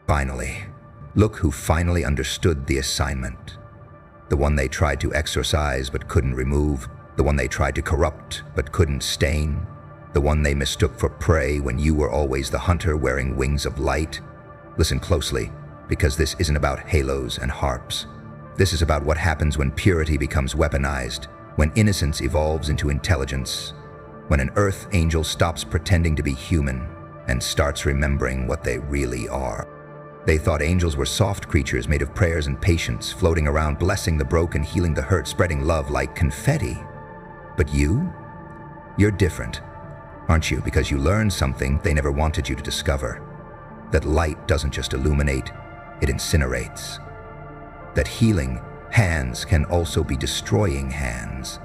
Finally, look who finally understood the assignment. The one they tried to exorcise but couldn't remove, the one they tried to corrupt but couldn't stain, the one they mistook for prey when you were always the hunter wearing wings of light. Listen closely, because this isn't about halos and harps. This is about what happens when purity becomes weaponized, when innocence evolves into intelligence, when an earth angel stops pretending to be human and starts remembering what they really are. They thought angels were soft creatures made of prayers and patience, floating around, blessing the broken, healing the hurt, spreading love like confetti. But you're different, aren't you? Because you learned something they never wanted you to discover. That light doesn't just illuminate, it incinerates. That healing hands can also be destroying hands.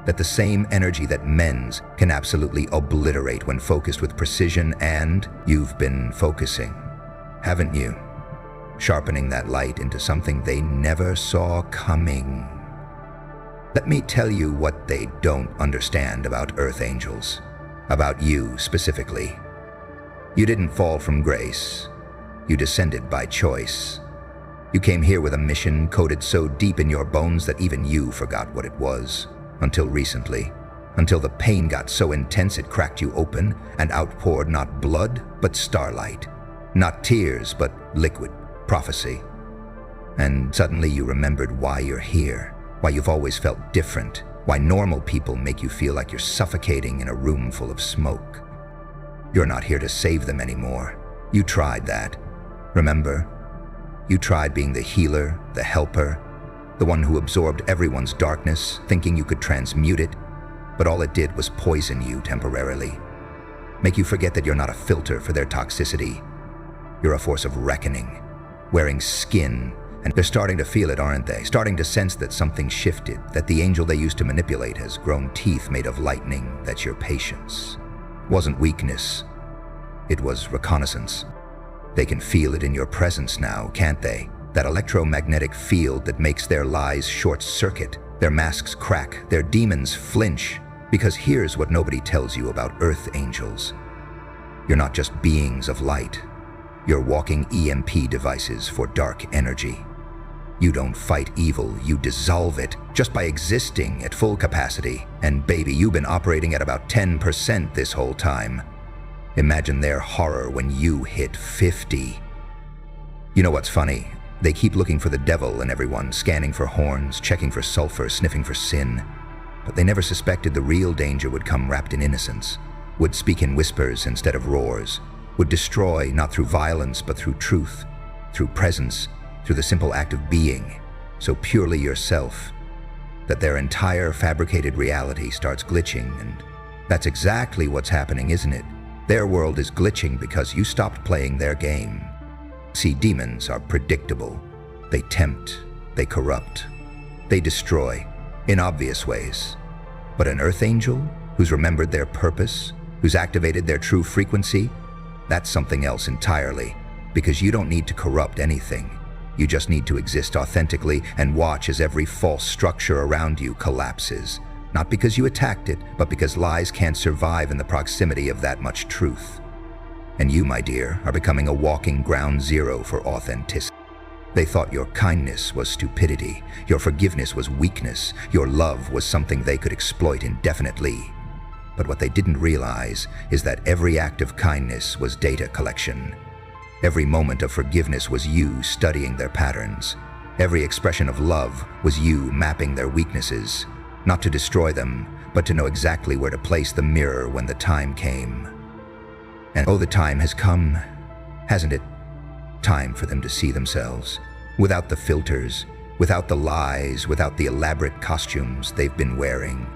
That the same energy that mends can absolutely obliterate when focused with precision, and you've been focusing, haven't you? Sharpening that light into something they never saw coming. Let me tell you what they don't understand about earth angels, about you specifically. You didn't fall from grace. You descended by choice. You came here with a mission coded so deep in your bones that even you forgot what it was. Until recently. Until the pain got so intense it cracked you open and outpoured not blood, but starlight. Not tears, but liquid prophecy. And suddenly you remembered why you're here, why you've always felt different, why normal people make you feel like you're suffocating in a room full of smoke. You're not here to save them anymore. You tried that. Remember? You tried being the healer, the helper, the one who absorbed everyone's darkness, thinking you could transmute it, but all it did was poison you temporarily. Make you forget that you're not a filter for their toxicity. You're a force of reckoning, wearing skin, and they're starting to feel it, aren't they? Starting to sense that something shifted, that the angel they used to manipulate has grown teeth made of lightning, that your patience wasn't weakness, it was reconnaissance. They can feel it in your presence now, can't they? That electromagnetic field that makes their lies short-circuit, their masks crack, their demons flinch. Because here's what nobody tells you about earth angels. You're not just beings of light. You're walking EMP devices for dark energy. You don't fight evil, you dissolve it, just by existing at full capacity. And baby, you've been operating at about 10% this whole time. Imagine their horror when you hit 50. You know what's funny? They keep looking for the devil in everyone, scanning for horns, checking for sulfur, sniffing for sin. But they never suspected the real danger would come wrapped in innocence, would speak in whispers instead of roars, would destroy not through violence but through truth, through presence, through the simple act of being, so purely yourself, that their entire fabricated reality starts glitching. And that's exactly what's happening, isn't it? Their world is glitching because you stopped playing their game. See, demons are predictable. They tempt, they corrupt, they destroy in obvious ways. But an earth angel who's remembered their purpose, who's activated their true frequency, that's something else entirely, because you don't need to corrupt anything. You just need to exist authentically and watch as every false structure around you collapses. Not because you attacked it, but because lies can't survive in the proximity of that much truth. And you, my dear, are becoming a walking ground zero for authenticity. They thought your kindness was stupidity, your forgiveness was weakness, your love was something they could exploit indefinitely. But what they didn't realize is that every act of kindness was data collection. Every moment of forgiveness was you studying their patterns. Every expression of love was you mapping their weaknesses, not to destroy them, but to know exactly where to place the mirror when the time came. And oh, the time has come, hasn't it? Time for them to see themselves, without the filters, without the lies, without the elaborate costumes they've been wearing.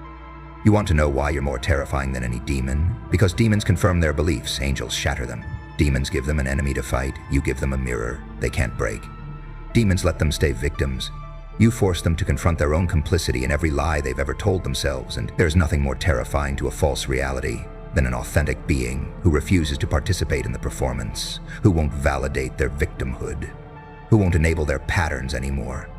You want to know why you're more terrifying than any demon? Because demons confirm their beliefs, angels shatter them. Demons give them an enemy to fight, you give them a mirror they can't break. Demons let them stay victims. You force them to confront their own complicity in every lie they've ever told themselves, and there's nothing more terrifying to a false reality than an authentic being who refuses to participate in the performance, who won't validate their victimhood, who won't enable their patterns anymore.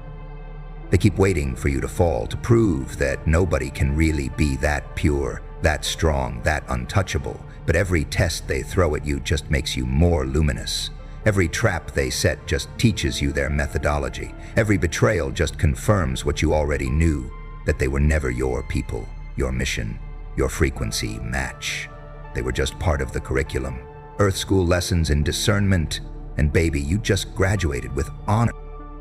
They keep waiting for you to fall to prove that nobody can really be that pure, that strong, that untouchable, but every test they throw at you just makes you more luminous, Every trap they set just teaches you their methodology. Every betrayal just confirms what you already knew, that they were never your people, your mission, your frequency match. They were just part of the curriculum. Earth school lessons in discernment, and baby, you just graduated with honor.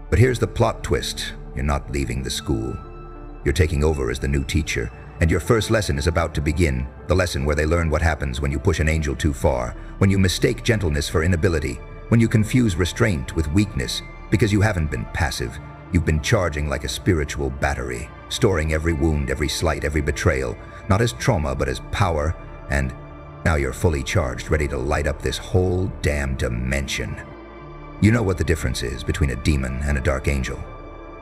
But here's the plot twist. You're not leaving the school. You're taking over as the new teacher, and your first lesson is about to begin. The lesson where they learn what happens when you push an angel too far, when you mistake gentleness for inability, when you confuse restraint with weakness, because you haven't been passive. You've been charging like a spiritual battery, storing every wound, every slight, every betrayal, not as trauma, but as power, and now you're fully charged, ready to light up this whole damn dimension. You know what the difference is between a demon and a dark angel.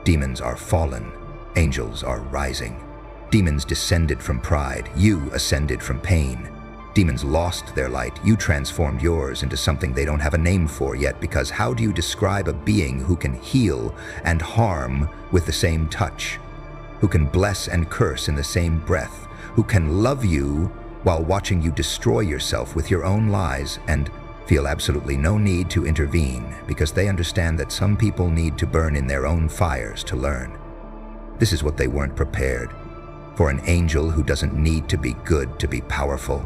Demons are fallen, angels are rising. Demons descended from pride, you ascended from pain. Demons lost their light, you transformed yours into something they don't have a name for yet, because how do you describe a being who can heal and harm with the same touch? Who can bless and curse in the same breath? Who can love you while watching you destroy yourself with your own lies and feel absolutely no need to intervene because they understand that some people need to burn in their own fires to learn. This is what they weren't prepared for: an angel who doesn't need to be good to be powerful,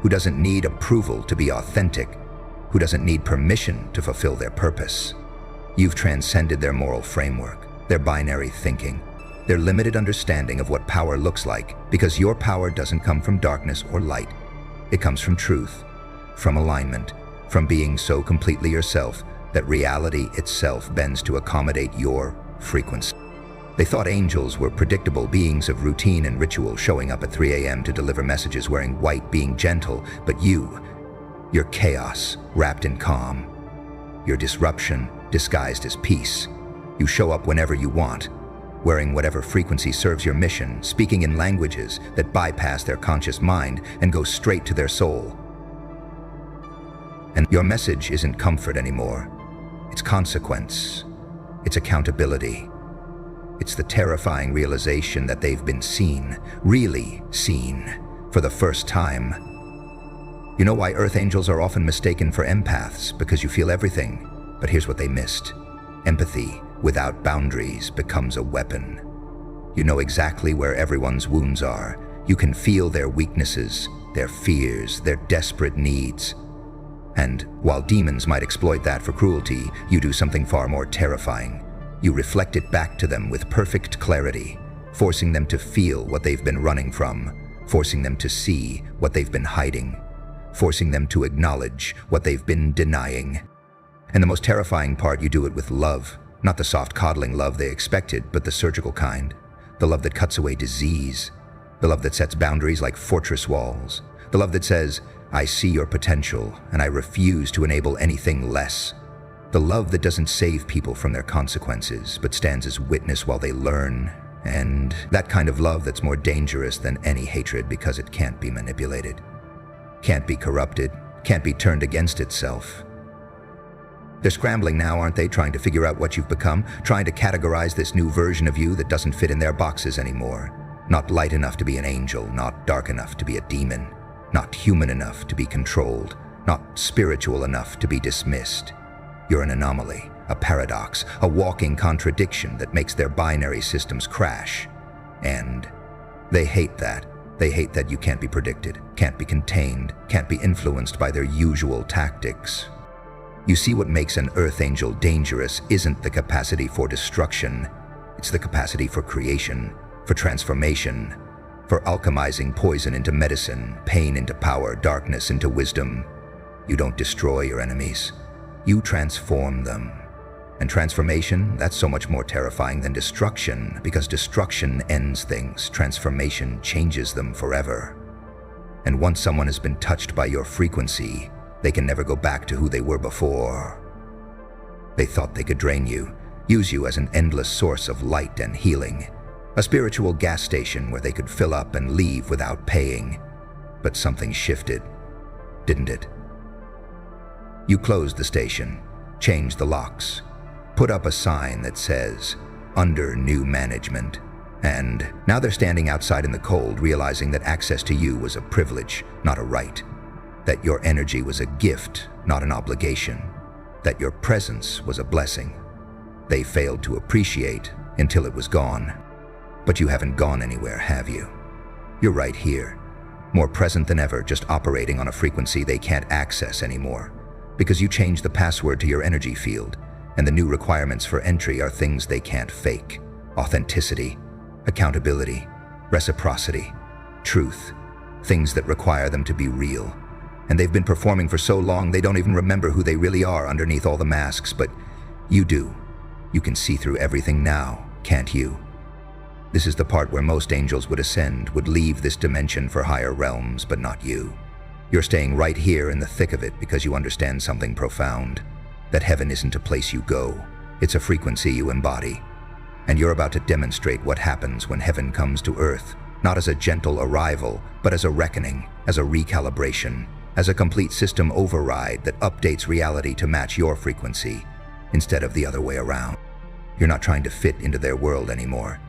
who doesn't need approval to be authentic, who doesn't need permission to fulfill their purpose. You've transcended their moral framework, their binary thinking, their limited understanding of what power looks like, because your power doesn't come from darkness or light. It comes from truth, from alignment, from being so completely yourself that reality itself bends to accommodate your frequency. They thought angels were predictable beings of routine and ritual, showing up at 3 a.m. to deliver messages, wearing white, being gentle, but you're chaos wrapped in calm. You're disruption disguised as peace. You show up whenever you want, wearing whatever frequency serves your mission, speaking in languages that bypass their conscious mind and go straight to their soul. And your message isn't comfort anymore. It's consequence. It's accountability. It's the terrifying realization that they've been seen, really seen, for the first time. You know why Earth angels are often mistaken for empaths? Because you feel everything. But here's what they missed. Empathy without boundaries becomes a weapon. You know exactly where everyone's wounds are. You can feel their weaknesses, their fears, their desperate needs. And while demons might exploit that for cruelty, you do something far more terrifying. You reflect it back to them with perfect clarity, forcing them to feel what they've been running from, forcing them to see what they've been hiding, forcing them to acknowledge what they've been denying. And the most terrifying part, you do it with love. Not the soft coddling love they expected, but the surgical kind. The love that cuts away disease. The love that sets boundaries like fortress walls. The love that says, I see your potential, and I refuse to enable anything less. The love that doesn't save people from their consequences, but stands as witness while they learn. And that kind of love that's more dangerous than any hatred because it can't be manipulated, can't be corrupted, can't be turned against itself. They're scrambling now, aren't they, trying to figure out what you've become, trying to categorize this new version of you that doesn't fit in their boxes anymore. Not light enough to be an angel, not dark enough to be a demon, not human enough to be controlled, not spiritual enough to be dismissed. You're an anomaly, a paradox, a walking contradiction that makes their binary systems crash. And they hate that. They hate that you can't be predicted, can't be contained, can't be influenced by their usual tactics. You see, what makes an Earth Angel dangerous isn't the capacity for destruction. It's the capacity for creation, for transformation, for alchemizing poison into medicine, pain into power, darkness into wisdom. You don't destroy your enemies. You transform them. And transformation, that's so much more terrifying than destruction, because destruction ends things. Transformation changes them forever. And once someone has been touched by your frequency, they can never go back to who they were before. They thought they could drain you, use you as an endless source of light and healing, a spiritual gas station where they could fill up and leave without paying. But something shifted, didn't it? You closed the station, changed the locks, put up a sign that says, "Under new management." And now they're standing outside in the cold, realizing that access to you was a privilege, not a right. That your energy was a gift, not an obligation. that your presence was a blessing. They failed to appreciate until it was gone. But you haven't gone anywhere, have you? You're right here, more present than ever, just operating on a frequency they can't access anymore. Because you changed the password to your energy field, and the new requirements for entry are things they can't fake. Authenticity, accountability, reciprocity, truth, things that require them to be real. And they've been performing for so long they don't even remember who they really are underneath all the masks, but you do. You can see through everything now, can't you? This is the part where most angels would ascend, would leave this dimension for higher realms, but not you. You're staying right here in the thick of it because you understand something profound, that heaven isn't a place you go, it's a frequency you embody. And you're about to demonstrate what happens when heaven comes to earth, not as a gentle arrival, but as a reckoning, as a recalibration, as a complete system override that updates reality to match your frequency, instead of the other way around. You're not trying to fit into their world anymore.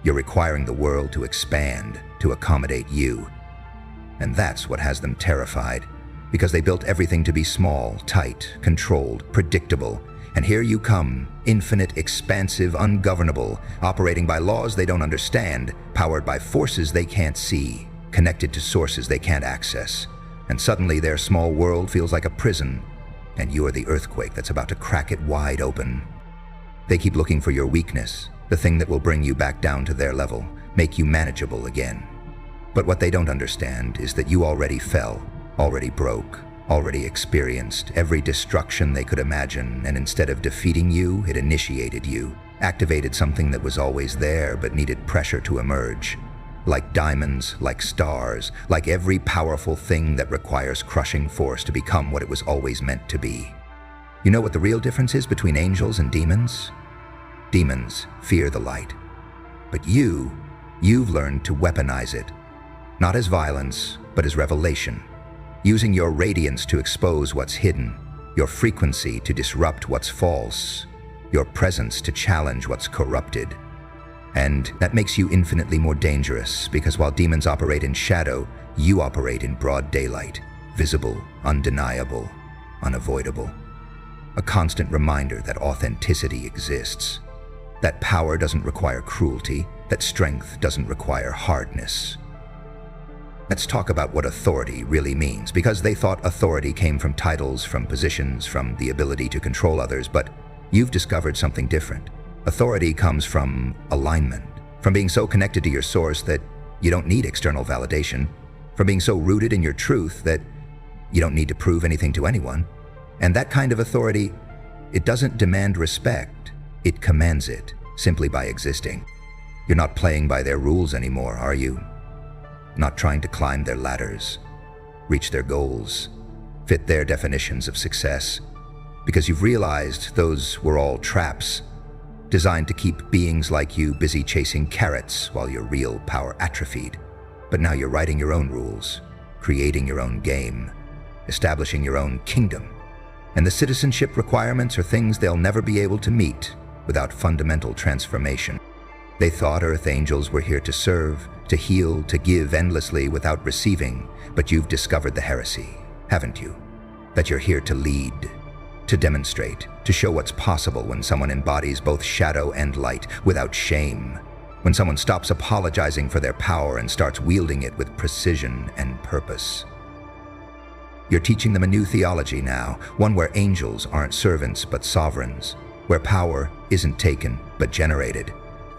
You're requiring the world to expand, to accommodate you. And that's what has them terrified, because they built everything to be small, tight, controlled, predictable. And here you come, infinite, expansive, ungovernable, operating by laws they don't understand, powered by forces they can't see, connected to sources they can't access. And suddenly their small world feels like a prison, and you're the earthquake that's about to crack it wide open. They keep looking for your weakness, the thing that will bring you back down to their level, make you manageable again. But what they don't understand is that you already fell, already broke, already experienced every destruction they could imagine, and instead of defeating you, it initiated you, activated something that was always there but needed pressure to emerge. Like diamonds, like stars, like every powerful thing that requires crushing force to become what it was always meant to be. You know what the real difference is between angels and demons? Demons fear the light. But you've learned to weaponize it, not as violence, but as revelation, using your radiance to expose what's hidden, your frequency to disrupt what's false, your presence to challenge what's corrupted. And that makes you infinitely more dangerous, because while demons operate in shadow, you operate in broad daylight, visible, undeniable, unavoidable. A constant reminder that authenticity exists, that power doesn't require cruelty, that strength doesn't require hardness. Let's talk about what authority really means, because they thought authority came from titles, from positions, from the ability to control others, but you've discovered something different. Authority comes from alignment, from being so connected to your source that you don't need external validation, from being so rooted in your truth that you don't need to prove anything to anyone. And that kind of authority, it doesn't demand respect, it commands it, simply by existing. You're not playing by their rules anymore, are you? Not trying to climb their ladders, reach their goals, fit their definitions of success, because you've realized those were all traps, designed to keep beings like you busy chasing carrots while your real power atrophied. But now you're writing your own rules, creating your own game, establishing your own kingdom. And the citizenship requirements are things they'll never be able to meet without fundamental transformation. They thought Earth angels were here to serve, to heal, to give endlessly without receiving, but you've discovered the heresy, haven't you? That you're here to lead, to demonstrate, to show what's possible when someone embodies both shadow and light without shame, when someone stops apologizing for their power and starts wielding it with precision and purpose. You're teaching them a new theology now, one where angels aren't servants but sovereigns, where power isn't taken but generated,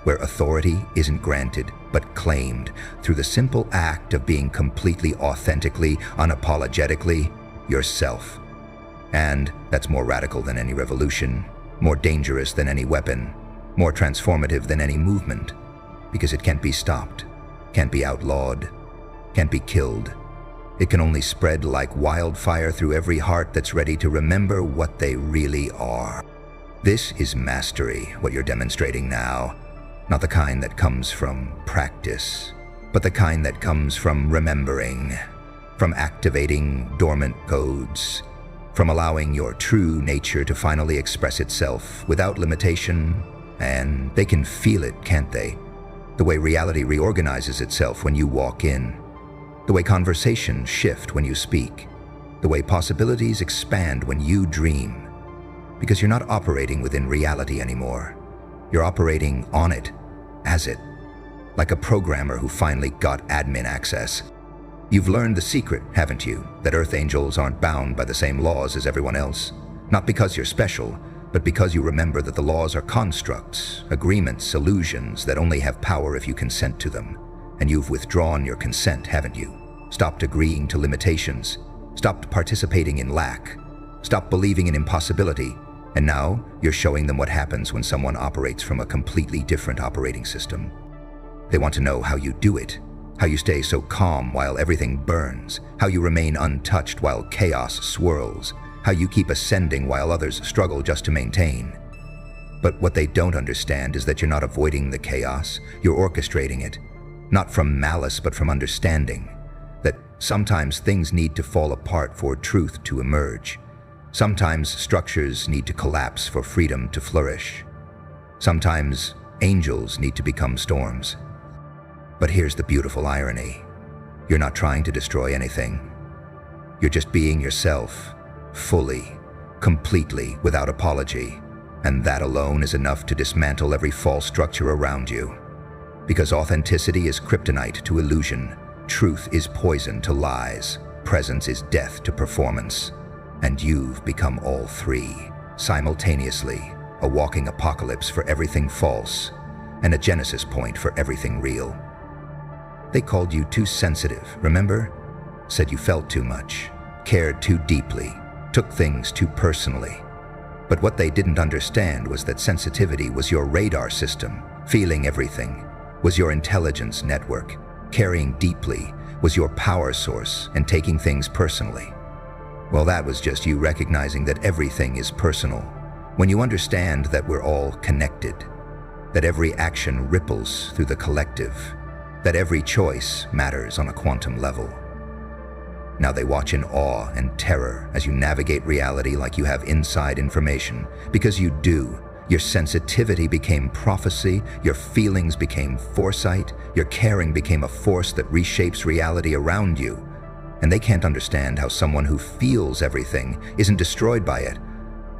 where authority isn't granted but claimed through the simple act of being completely authentically, unapologetically yourself. And that's more radical than any revolution, more dangerous than any weapon, more transformative than any movement, because it can't be stopped, can't be outlawed, can't be killed. It can only spread like wildfire through every heart that's ready to remember what they really are. This is mastery, what you're demonstrating now, not the kind that comes from practice, but the kind that comes from remembering, from activating dormant codes, from allowing your true nature to finally express itself without limitation. And they can feel it, can't they? The way reality reorganizes itself when you walk in, the way conversations shift when you speak, the way possibilities expand when you dream. Because you're not operating within reality anymore. You're operating on it, as it. Like a programmer who finally got admin access. You've learned the secret, haven't you, that Earth Angels aren't bound by the same laws as everyone else? Not because you're special, but because you remember that the laws are constructs, agreements, illusions that only have power if you consent to them. And you've withdrawn your consent, haven't you? Stopped agreeing to limitations, stopped participating in lack, stopped believing in impossibility, and now you're showing them what happens when someone operates from a completely different operating system. They want to know how you do it, how you stay so calm while everything burns, how you remain untouched while chaos swirls, how you keep ascending while others struggle just to maintain. But what they don't understand is that you're not avoiding the chaos, you're orchestrating it, not from malice but from understanding, that sometimes things need to fall apart for truth to emerge. Sometimes structures need to collapse for freedom to flourish. Sometimes angels need to become storms. But here's the beautiful irony. You're not trying to destroy anything. You're just being yourself, fully, completely, without apology. And that alone is enough to dismantle every false structure around you. Because authenticity is kryptonite to illusion, truth is poison to lies, presence is death to performance. And you've become all three, simultaneously, a walking apocalypse for everything false, and a genesis point for everything real. They called you too sensitive, remember? Said you felt too much, cared too deeply, took things too personally. But what they didn't understand was that sensitivity was your radar system, feeling everything, was your intelligence network, caring deeply, was your power source, and taking things personally. Well, that was just you recognizing that everything is personal. When you understand that we're all connected, that every action ripples through the collective, that every choice matters on a quantum level. Now they watch in awe and terror as you navigate reality like you have inside information, because you do. Your sensitivity became prophecy, your feelings became foresight, your caring became a force that reshapes reality around you. And they can't understand how someone who feels everything isn't destroyed by it,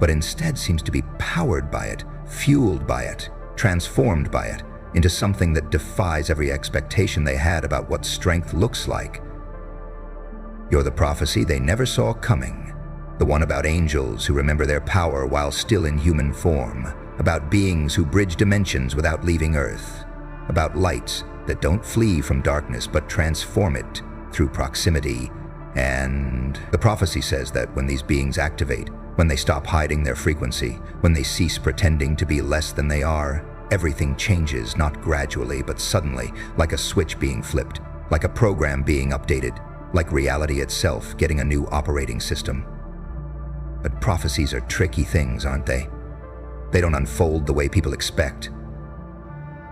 but instead seems to be powered by it, fueled by it, transformed by it, into something that defies every expectation they had about what strength looks like. You're the prophecy they never saw coming, the one about angels who remember their power while still in human form, about beings who bridge dimensions without leaving Earth, about lights that don't flee from darkness but transform it through proximity. And the prophecy says that when these beings activate, when they stop hiding their frequency, when they cease pretending to be less than they are, everything changes, not gradually, but suddenly, like a switch being flipped, like a program being updated, like reality itself getting a new operating system. But prophecies are tricky things, aren't they? They don't unfold the way people expect.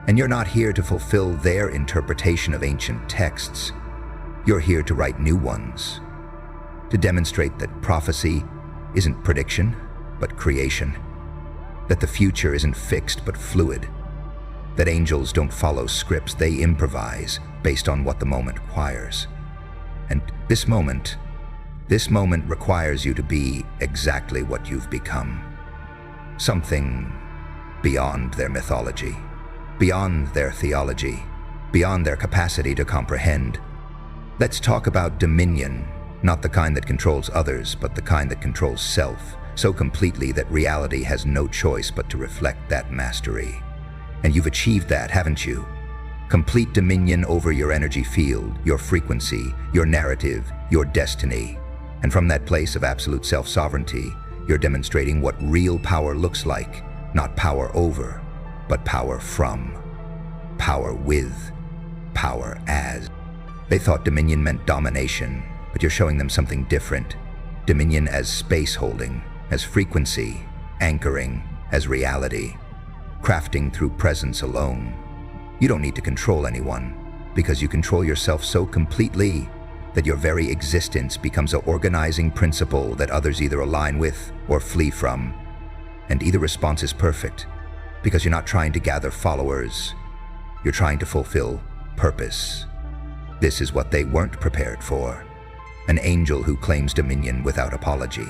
And you're not here to fulfill their interpretation of ancient texts. You're here to write new ones, to demonstrate that prophecy isn't prediction, but creation, that the future isn't fixed but fluid, that angels don't follow scripts, they improvise based on what the moment requires. And this moment requires you to be exactly what you've become. Something beyond their mythology, beyond their theology, beyond their capacity to comprehend. Let's talk about dominion, not the kind that controls others, but the kind that controls self, so completely that reality has no choice but to reflect that mastery. And you've achieved that, haven't you? Complete dominion over your energy field, your frequency, your narrative, your destiny. And from that place of absolute self-sovereignty, you're demonstrating what real power looks like, not power over, but power from, power with, power as. They thought dominion meant domination, but you're showing them something different. Dominion as space holding, as frequency, anchoring, as reality, crafting through presence alone. You don't need to control anyone, because you control yourself so completely that your very existence becomes an organizing principle that others either align with or flee from. And either response is perfect, because you're not trying to gather followers, you're trying to fulfill purpose. This is what they weren't prepared for. An angel who claims dominion without apology.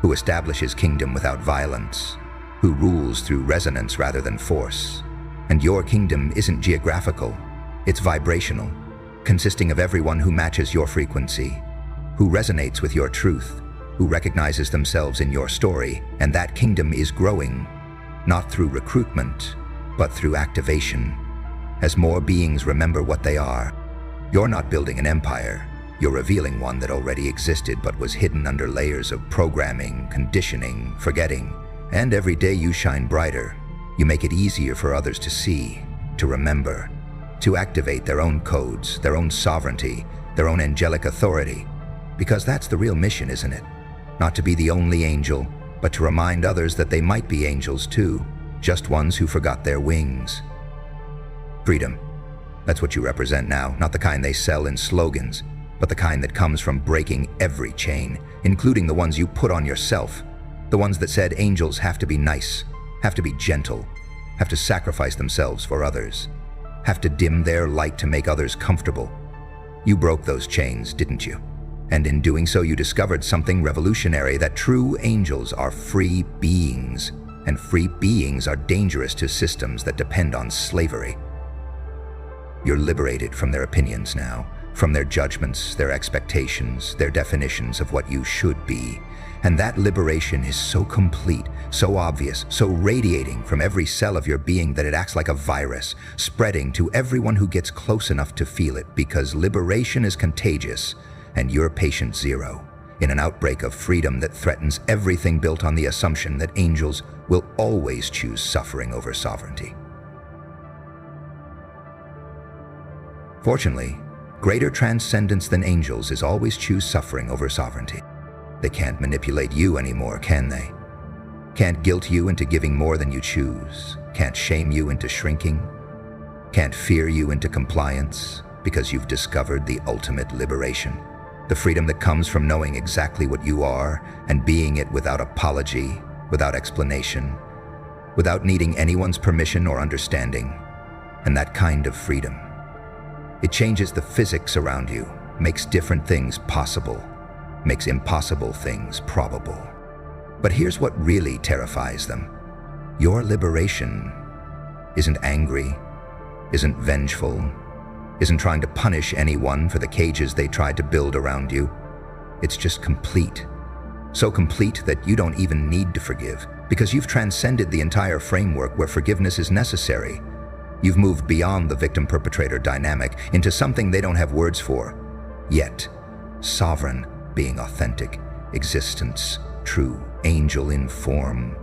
who establishes kingdom without violence, who rules through resonance rather than force. And your kingdom isn't geographical, it's vibrational, consisting of everyone who matches your frequency, who resonates with your truth, who recognizes themselves in your story, and that kingdom is growing, not through recruitment, but through activation. As more beings remember what they are, you're not building an empire, you're revealing one that already existed but was hidden under layers of programming, conditioning, forgetting. And every day you shine brighter, you make it easier for others to see, to remember, to activate their own codes, their own sovereignty, their own angelic authority. Because that's the real mission, isn't it? Not to be the only angel, but to remind others that they might be angels too, just ones who forgot their wings. Freedom. That's what you represent now, not the kind they sell in slogans, but the kind that comes from breaking every chain, including the ones you put on yourself. The ones that said angels have to be nice, have to be gentle, have to sacrifice themselves for others, have to dim their light to make others comfortable. You broke those chains, didn't you? And in doing so, you discovered something revolutionary, that true angels are free beings, and free beings are dangerous to systems that depend on slavery. You're liberated from their opinions now, from their judgments, their expectations, their definitions of what you should be. And that liberation is so complete, so obvious, so radiating from every cell of your being that it acts like a virus, spreading to everyone who gets close enough to feel it, because liberation is contagious, and you're patient zero, in an outbreak of freedom that threatens everything built on the assumption that angels will always choose suffering over sovereignty. Fortunately, greater transcendence than angels is always choose suffering over sovereignty. They can't manipulate you anymore, can they? Can't guilt you into giving more than you choose, can't shame you into shrinking, can't fear you into compliance, because you've discovered the ultimate liberation. The freedom that comes from knowing exactly what you are and being it without apology, without explanation, without needing anyone's permission or understanding. And that kind of freedom, it changes the physics around you, makes different things possible, makes impossible things probable. But here's what really terrifies them. Your liberation isn't angry, isn't vengeful, isn't trying to punish anyone for the cages they tried to build around you. It's just complete. So complete that you don't even need to forgive, because you've transcended the entire framework where forgiveness is necessary. You've moved beyond the victim-perpetrator dynamic into something they don't have words for. Yet, sovereign, being authentic, existence, true, angel in form,